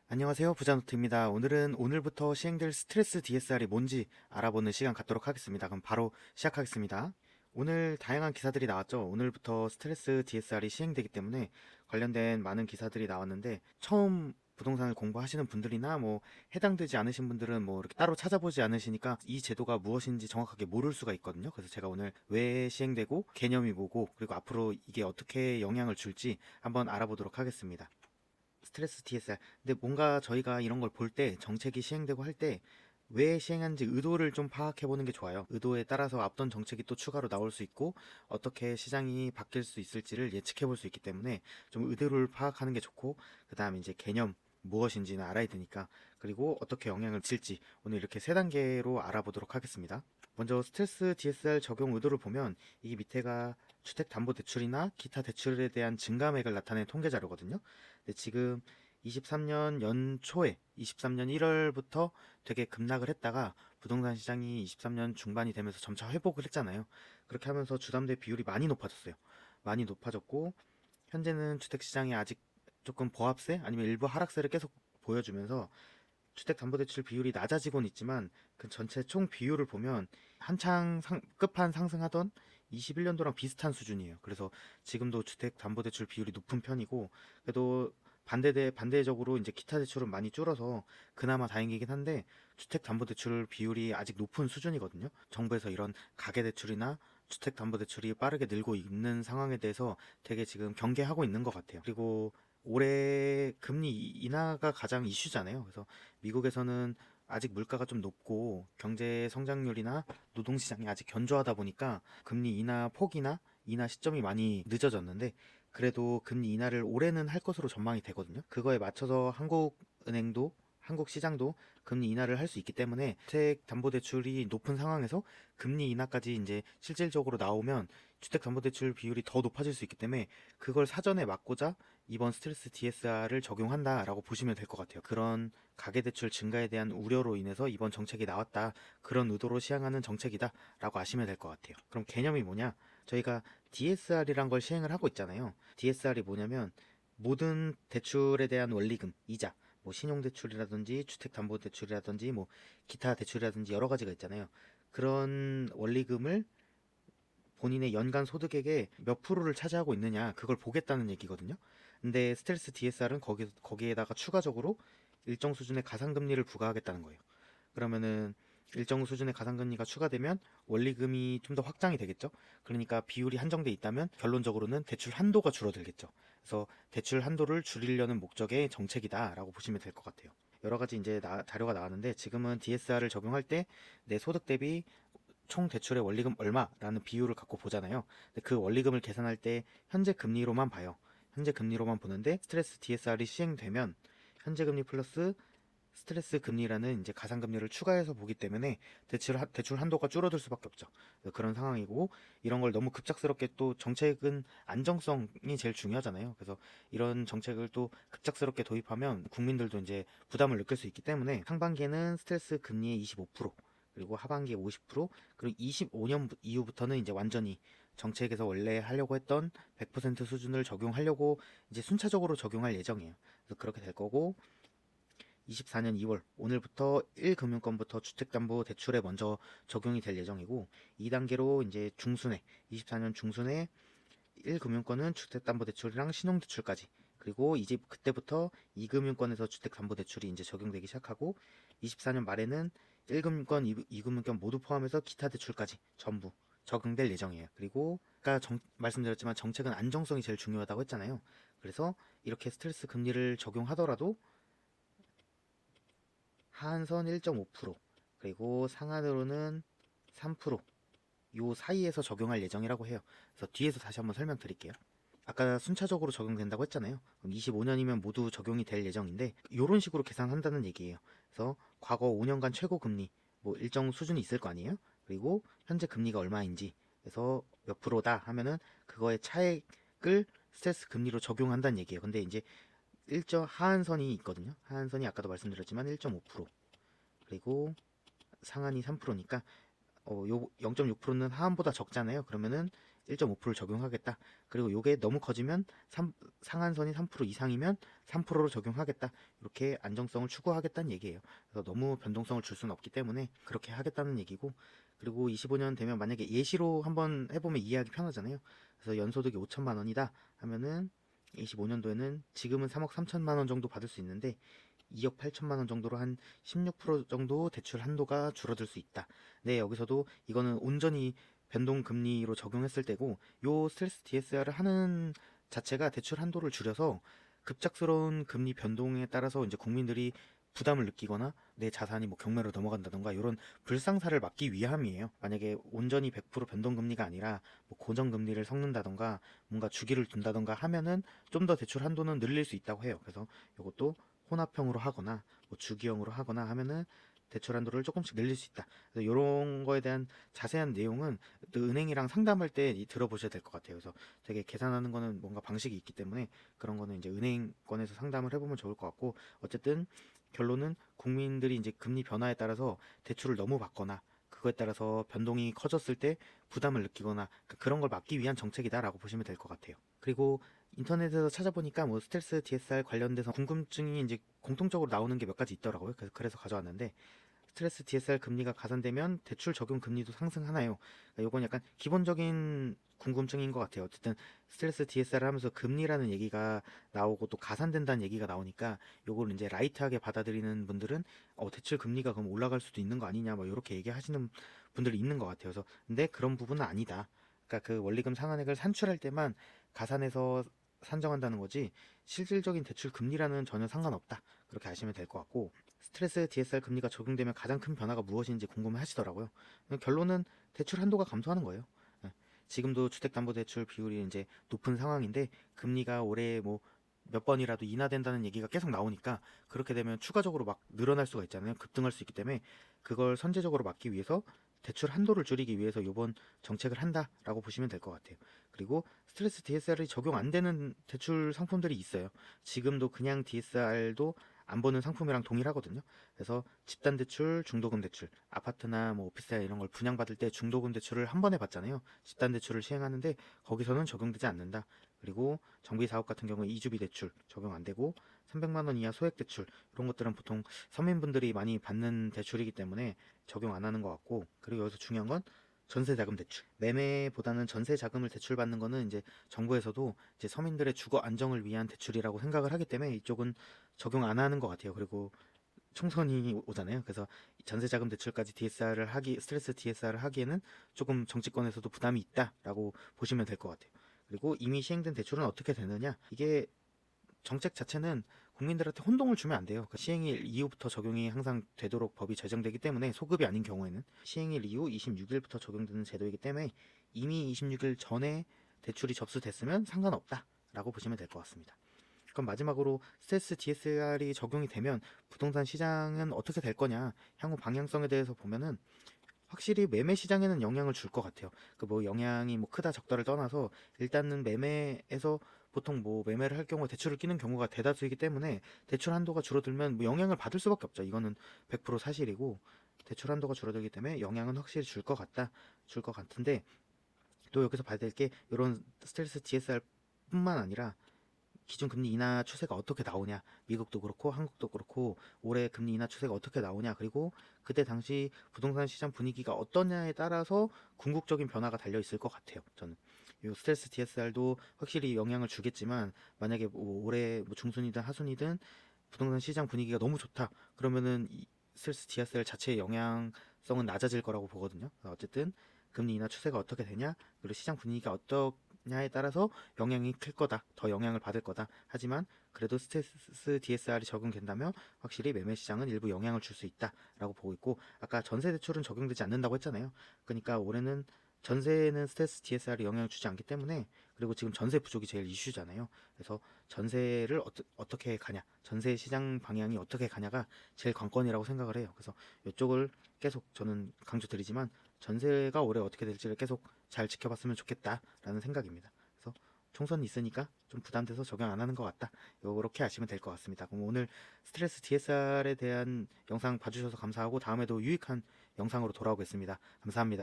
안녕하세요. 부자노트입니다. 오늘은 오늘부터 시행될 스트레스 DSR이 뭔지 알아보는 시간 갖도록 하겠습니다. 그럼 바로 시작하겠습니다. 오늘 다양한 기사들이 나왔죠. 오늘부터 스트레스 DSR이 시행되기 때문에 관련된 많은 기사들이 나왔는데 처음 부동산을 공부하시는 분들이나 해당되지 않으신 분들은 이렇게 따로 찾아보지 않으시니까 이 제도가 무엇인지 정확하게 모를 수가 있거든요. 그래서 제가 오늘 왜 시행되고 개념이 뭐고 그리고 앞으로 이게 어떻게 영향을 줄지 한번 알아보도록 하겠습니다. 스트레스 TSR. 근데 뭔가 저희가 이런 걸 볼 때, 정책이 시행되고 할 때, 왜 시행한지 의도를 좀 파악해 보는 게 좋아요. 의도에 따라서 앞던 정책이 또 추가로 나올 수 있고, 어떻게 시장이 바뀔 수 있을지를 예측해 볼 수 있기 때문에 좀 의도를 파악하는 게 좋고, 그 다음에 이제 개념, 무엇인지는 알아야 되니까, 그리고 어떻게 영향을 줄지 오늘 이렇게 세 단계로 알아보도록 하겠습니다. 먼저 스트레스 DSR 적용 의도를 보면 이 밑에가 주택담보대출이나 기타 대출에 대한 증감액을 나타낸 통계 자료거든요. 근데 지금 23년 연초에 23년 1월부터 되게 급락을 했다가 부동산 시장이 23년 중반이 되면서 점차 회복을 했잖아요. 그렇게 하면서 주담대 비율이 많이 높아졌어요. 많이 높아졌고 현재는 주택시장이 아직 조금 보합세 아니면 일부 하락세를 계속 보여주면서 주택담보대출 비율이 낮아지곤 있지만 그 전체 총 비율을 보면 한창 끝판 상승하던 21년도랑 비슷한 수준이에요. 그래서 지금도 주택담보대출 비율이 높은 편이고 그래도 반대적으로 이제 기타 대출은 많이 줄어서 그나마 다행이긴 한데 주택담보대출 비율이 아직 높은 수준이거든요. 정부에서 이런 가계대출이나 주택담보대출이 빠르게 늘고 있는 상황에 대해서 되게 지금 경계하고 있는 것 같아요. 그리고 올해 금리 인하가 가장 이슈잖아요. 그래서 미국에서는 아직 물가가 좀 높고 경제 성장률이나 노동시장이 아직 견조하다 보니까 금리 인하 폭이나 인하 시점이 많이 늦어졌는데 그래도 금리 인하를 올해는 할 것으로 전망이 되거든요. 그거에 맞춰서 한국은행도 한국 시장도 금리 인하를 할 수 있기 때문에 주택담보대출이 높은 상황에서 금리 인하까지 이제 실질적으로 나오면 주택담보대출 비율이 더 높아질 수 있기 때문에 그걸 사전에 막고자 이번 스트레스 DSR을 적용한다라고 보시면 될 것 같아요. 그런 가계대출 증가에 대한 우려로 인해서 이번 정책이 나왔다. 그런 의도로 시행하는 정책이다라고 아시면 될 것 같아요. 그럼 개념이 뭐냐? 저희가 DSR이란 걸 시행을 하고 있잖아요. DSR이 뭐냐면 모든 대출에 대한 원리금, 이자, 신용대출이라든지 주택담보대출이라든지 기타 대출이라든지 여러 가지가 있잖아요. 그런 원리금을 본인의 연간 소득액의 몇 프로를 차지하고 있느냐 그걸 보겠다는 얘기거든요. 근데 스텔스 DSR은 거기에다가 추가적으로 일정 수준의 가상금리를 부과하겠다는 거예요. 그러면은 일정 수준의 가상금리가 추가되면 원리금이 좀 더 확장이 되겠죠. 그러니까 비율이 한정돼 있다면 결론적으로는 대출 한도가 줄어들겠죠. 그래서 대출 한도를 줄이려는 목적의 정책이다라고 보시면 될 것 같아요. 여러 가지 이제 자료가 나왔는데 지금은 DSR을 적용할 때 내 소득 대비 총 대출의 원리금 얼마라는 비율을 갖고 보잖아요. 근데 그 원리금을 계산할 때 현재 금리로만 봐요. 현재 금리로만 보는데 스트레스 DSR이 시행되면 현재 금리 플러스 스트레스 금리라는 이제 가상금리를 추가해서 보기 때문에 대출 한도가 줄어들 수밖에 없죠. 그런 상황이고 이런 걸 너무 급작스럽게 또 정책은 안정성이 제일 중요하잖아요. 그래서 이런 정책을 또 급작스럽게 도입하면 국민들도 이제 부담을 느낄 수 있기 때문에 상반기에는 스트레스 금리의 25% 그리고 하반기에 50% 그리고 25년 이후부터는 이제 완전히 정책에서 원래 하려고 했던 100% 수준을 적용하려고 이제 순차적으로 적용할 예정이에요. 그래서 그렇게 될 거고 24년 2월 오늘부터 1금융권부터 주택담보대출에 먼저 적용이 될 예정이고 2단계로 이제 중순에 24년 중순에 1금융권은 주택담보대출이랑 신용대출까지 그리고 이제 그때부터 2금융권에서 주택담보대출이 이제 적용되기 시작하고 24년 말에는 1금융권, 2금융권 모두 포함해서 기타 대출까지 전부 적용될 예정이에요. 그리고 아까 말씀드렸지만 정책은 안정성이 제일 중요하다고 했잖아요. 그래서 이렇게 스트레스 금리를 적용하더라도 하한선 1.5% 그리고 상한으로는 3%요 사이에서 적용할 예정이라고 해요. 그래서 뒤에서 다시 한번 설명드릴게요. 아까 순차적으로 적용된다고 했잖아요. 그럼 25년이면 모두 적용이 될 예정인데 이런 식으로 계산한다는 얘기예요. 그래서 과거 5년간 최고 금리 일정 수준이 있을 거 아니에요. 그리고 현재 금리가 얼마인지 그래서 몇 프로다 하면은 그거의 차액을 스트레스 금리로 적용한다는 얘기예요. 근데 이제 일정 하한선이 있거든요. 하한선이 아까도 말씀드렸지만 1.5% 그리고 상한이 3%니까 요 0.6%는 하한보다 적잖아요. 그러면은 1.5%를 적용하겠다. 그리고 요게 너무 커지면 상한선이 3% 이상이면 3%로 적용하겠다. 이렇게 안정성을 추구하겠다는 얘기예요. 그래서 너무 변동성을 줄 수는 없기 때문에 그렇게 하겠다는 얘기고, 그리고 25년 되면 만약에 예시로 한번 해보면 이해하기 편하잖아요. 그래서 연소득이 5천만 원이다 하면은 25년도에는 지금은 3억 3천만 원 정도 받을 수 있는데 2억 8천만 원 정도로 한 16% 정도 대출 한도가 줄어들 수 있다. 네, 여기서도 이거는 온전히 변동금리로 적용했을 때고, 요 스트레스 DSR을 하는 자체가 대출 한도를 줄여서 급작스러운 금리 변동에 따라서 이제 국민들이 부담을 느끼거나 내 자산이 뭐 경매로 넘어간다던가 이런 불상사를 막기 위함이에요. 만약에 온전히 100% 변동금리가 아니라 뭐 고정금리를 섞는다던가 뭔가 주기를 둔다던가 하면은 좀 더 대출 한도는 늘릴 수 있다고 해요. 그래서 이것도 혼합형으로 하거나 뭐 주기형으로 하거나 하면은 대출 한도를 조금씩 늘릴 수 있다. 그래서 이런 거에 대한 자세한 내용은 또 은행이랑 상담할 때 들어보셔야 될 것 같아요. 그래서 되게 계산하는 거는 뭔가 방식이 있기 때문에 그런 거는 이제 은행권에서 상담을 해보면 좋을 것 같고, 어쨌든 결론은 국민들이 이제 금리 변화에 따라서 대출을 너무 받거나 그거에 따라서 변동이 커졌을 때 부담을 느끼거나 그런 걸 막기 위한 정책이다라고 보시면 될 것 같아요. 그리고 인터넷에서 찾아보니까 뭐 스텔스 DSR 관련돼서 궁금증이 이제 공통적으로 나오는 게 몇 가지 있더라고요. 그래서 가져왔는데, 스트레스 DSR 금리가 가산되면 대출 적용 금리도 상승하나요? 그러니까 요건 약간 기본적인 궁금증인 것 같아요. 어쨌든 스트레스 DSR을 하면서 금리라는 얘기가 나오고 또 가산된다는 얘기가 나오니까 요걸 이제 라이트하게 받아들이는 분들은 대출 금리가 그럼 올라갈 수도 있는 거 아니냐 뭐 이렇게 얘기하시는 분들이 있는 것 같아요. 그래서 근데 그런 부분은 아니다. 그러니까 그 원리금 상환액을 산출할 때만 가산해서 산정한다는 거지 실질적인 대출 금리라는 전혀 상관없다. 그렇게 아시면 될 것 같고, 스트레스 DSR 금리가 적용되면 가장 큰 변화가 무엇인지 궁금해 하시더라고요. 결론은 대출 한도가 감소하는 거예요. 예. 지금도 주택담보대출 비율이 이제 높은 상황인데 금리가 올해 뭐 몇 번이라도 인하된다는 얘기가 계속 나오니까 그렇게 되면 추가적으로 막 늘어날 수가 있잖아요. 급등할 수 있기 때문에 그걸 선제적으로 막기 위해서 대출 한도를 줄이기 위해서 이번 정책을 한다라고 보시면 될 것 같아요. 그리고 스트레스 DSR이 적용 안 되는 대출 상품들이 있어요. 지금도 그냥 DSR도 안 보는 상품이랑 동일하거든요. 그래서 집단 대출, 중도금 대출, 아파트나 뭐 오피스텔 이런 걸 분양받을 때 중도금 대출을 한 번에 받잖아요. 집단 대출을 시행하는데 거기서는 적용되지 않는다. 그리고 정비 사업 같은 경우에 이주비 대출 적용 안 되고 300만 원 이하 소액 대출 이런 것들은 보통 서민분들이 많이 받는 대출이기 때문에 적용 안 하는 것 같고, 그리고 여기서 중요한 건 전세자금 대출. 매매보다는 전세자금을 대출받는 거는 이제 정부에서도 이제 서민들의 주거 안정을 위한 대출이라고 생각을 하기 때문에 이쪽은 적용 안 하는 것 같아요. 그리고 총선이 오잖아요. 그래서 전세자금 대출까지 스트레스 DSR을 하기에는 조금 정치권에서도 부담이 있다라고 보시면 될 것 같아요. 그리고 이미 시행된 대출은 어떻게 되느냐? 이게 정책 자체는 국민들한테 혼동을 주면 안 돼요. 그 시행일 이후부터 적용이 항상 되도록 법이 제정되기 때문에, 소급이 아닌 경우에는 시행일 이후 26일부터 적용되는 제도이기 때문에 이미 26일 전에 대출이 접수됐으면 상관없다라고 보시면 될 것 같습니다. 그럼 마지막으로 스트레스 DSR이 적용이 되면 부동산 시장은 어떻게 될 거냐, 향후 방향성에 대해서 보면은 확실히 매매 시장에는 영향을 줄 것 같아요. 그 뭐 영향이 뭐 크다 적다를 떠나서 일단은 매매에서 보통 뭐 매매를 할 경우에 대출을 끼는 경우가 대다수이기 때문에 대출 한도가 줄어들면 뭐 영향을 받을 수밖에 없죠. 이거는 100% 사실이고, 대출 한도가 줄어들기 때문에 영향은 확실히 줄 것 같다, 줄 것 같은데, 또 여기서 봐야 될 게 이런 스트레스 DSR 뿐만 아니라 기준 금리 인하 추세가 어떻게 나오냐, 미국도 그렇고 한국도 그렇고 올해 금리 인하 추세가 어떻게 나오냐, 그리고 그때 당시 부동산 시장 분위기가 어떠냐에 따라서 궁극적인 변화가 달려 있을 것 같아요. 저는 이 스트레스 DSR도 확실히 영향을 주겠지만, 만약에 뭐 올해 뭐 중순이든 하순이든 부동산 시장 분위기가 너무 좋다 그러면은 이 스트레스 DSR 자체의 영향성은 낮아질 거라고 보거든요. 어쨌든 금리 인하 추세가 어떻게 되냐, 그리고 시장 분위기가 어떠냐에 따라서 영향이 클 거다, 더 영향을 받을 거다. 하지만 그래도 스트레스 DSR이 적용된다면 확실히 매매 시장은 일부 영향을 줄 수 있다라고 보고 있고, 아까 전세 대출은 적용되지 않는다고 했잖아요. 그러니까 올해는 전세는 스트레스 DSR이 영향을 주지 않기 때문에, 그리고 지금 전세 부족이 제일 이슈잖아요. 그래서 전세를 어떻게 가냐, 전세 시장 방향이 어떻게 가냐가 제일 관건이라고 생각을 해요. 그래서 이쪽을 계속 저는 강조드리지만 전세가 올해 어떻게 될지를 계속 잘 지켜봤으면 좋겠다라는 생각입니다. 그래서 총선이 있으니까 좀 부담돼서 적용 안 하는 것 같다, 이렇게 아시면 될 것 같습니다. 그럼 오늘 스트레스 DSR에 대한 영상 봐주셔서 감사하고 다음에도 유익한 영상으로 돌아오겠습니다. 감사합니다.